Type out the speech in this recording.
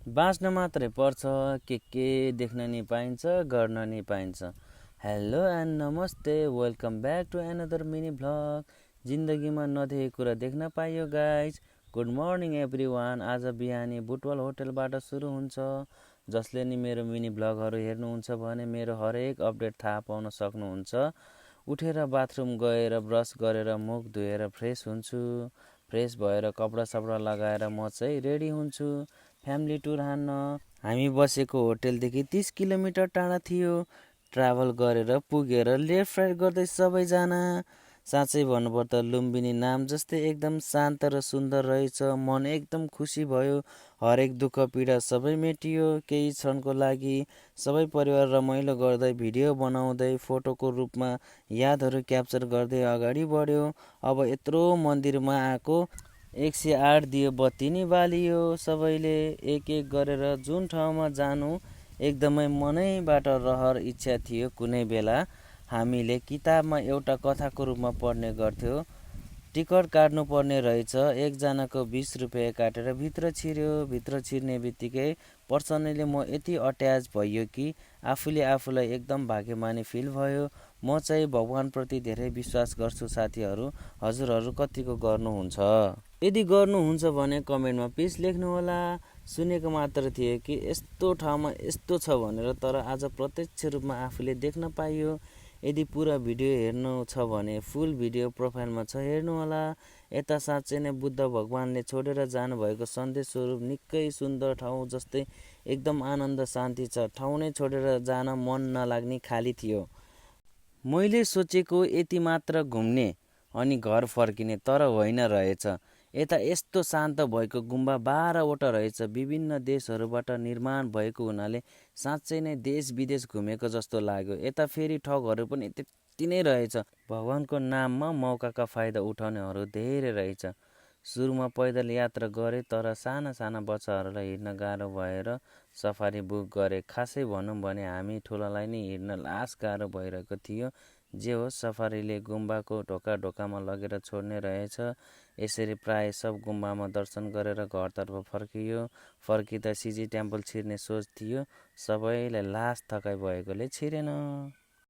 बाँच्न मात्रै पर्छ, के देख्न नि पाइन्छ, गर्न नि पाइन्छ। हेलो एन्ड नमस्ते, welcome back to another mini vlog. जिन्दगीमा नदेखेको कुरा देख्न पाइयो guys. Good morning everyone. आज बिहानी बुटवल होटलबाट सुरु हुन्छ। जसले नि मेरो मिनी भ्लगहरू हेर्नुहुन्छ भने मेरो हरेक अपडेट थाहा पाउन सक्नुहुन्छ। उठेर बाथरुम गएर ब्रस गरेर मुख धोएर फ्रेस हुन्छु। फ्रेस भएर कपडा सपडा लगाएर म चाहिँ रेडी हुन्छु फ्यामिली टुर हान्न। हामी बसेको होटेलदेखि 30 किलोमिटर टाढा थियो। ट्राभल गरेर पुगेर लेफ्ट राइट गर्दै सबैजना। साँच्चै भन्नुपर्दा लुम्बिनी नाम जस्तै एकदम शान्त र सुन्दर रहेछ। मन एकदम खुसी भयो। हरेक दुःख पीडा सबै मेटियो। केही क्षणको लागि सबै परिवार रमाइलो गर्दै भिडियो बनाउँदै फोटोको रूपमा यादहरू क्याप्चर गर्दै अगाडि बढ्यो। अब यत्रो मन्दिरमा आएको 108 दियो बत्ती नि बालियो। सबैले एक एक गरेर जुन ठाउँमा जानु एकदमै मनैबाट रहर इच्छा थियो। कुनै बेला हामीले किताबमा एउटा कथाको रूपमा पढ्ने गर्थ्यो। टिकट काट्नु पर्ने रहेछ। एकजनाको 20 रुपियाँ काटेर भित्र छिर्यो। भित्र छिर्ने बित्तिकै पर्सनली म यति अट्याच भयो कि आफूले आफूलाई एकदम भाग्यमानी फिल भयो। म चाहिँ भगवानप्रति धेरै विश्वास गर्छु साथीहरू। हजुरहरू कतिको गर्नुहुन्छ? यदि गर्नुहुन्छ भने कमेन्टमा प्लिज लेख्नुहोला। सुनेको मात्र थिए कि यस्तो ठाउँमा यस्तो छ भनेर, तर आज प्रत्यक्ष रूपमा आफूले देख्न पाइयो। यदि पुरा भिडियो हेर्नु छ भने फुल भिडियो प्रोफाइलमा छ, हेर्नुहोला। यता साँच्चै नै बुद्ध भगवानले छोडेर जानुभएको सन्देश स्वरूप निकै सुन्दर ठाउँ जस्तै एकदम आनन्द शान्ति छ। ठाउँ नै छोडेर जान मन नलाग्ने खाली थियो। मैले सोचेको यति मात्र घुम्ने अनि घर फर्किने, तर होइन रहेछ। यता यस्तो शान्त भएको गुम्बा 12वटा रहेछ। विभिन्न देशहरूबाट निर्माण भएको हुनाले साँच्चै नै देश विदेश घुमेको जस्तो लाग्यो। यता फेरि ठगहरू पनि त्यति नै रहेछ। भगवानको नाममा मौकाका फाइदा उठाउनेहरू धेरै रहेछ। सुरुमा पैदल यात्रा गरेँ, तर साना साना बच्चाहरूलाई हिँड्न गाह्रो भएर सफारी बुक गरेँ। खासै भनौँ भने हामी ठुलालाई नै हिँड्न लास गाह्रो भइरहेको थियो। जे होस्, सफारीले गुम्बाको ढोका ढोकामा लगेर छोड्ने रहेछ। यसरी प्राय सब गुम्बामा दर्शन गरेर घरतर्फ फर्कियो। फर्किँदा सिजी टेम्पल छिर्ने सोच थियो। सबैलाई लास थकाइ भएकोले छिरेन।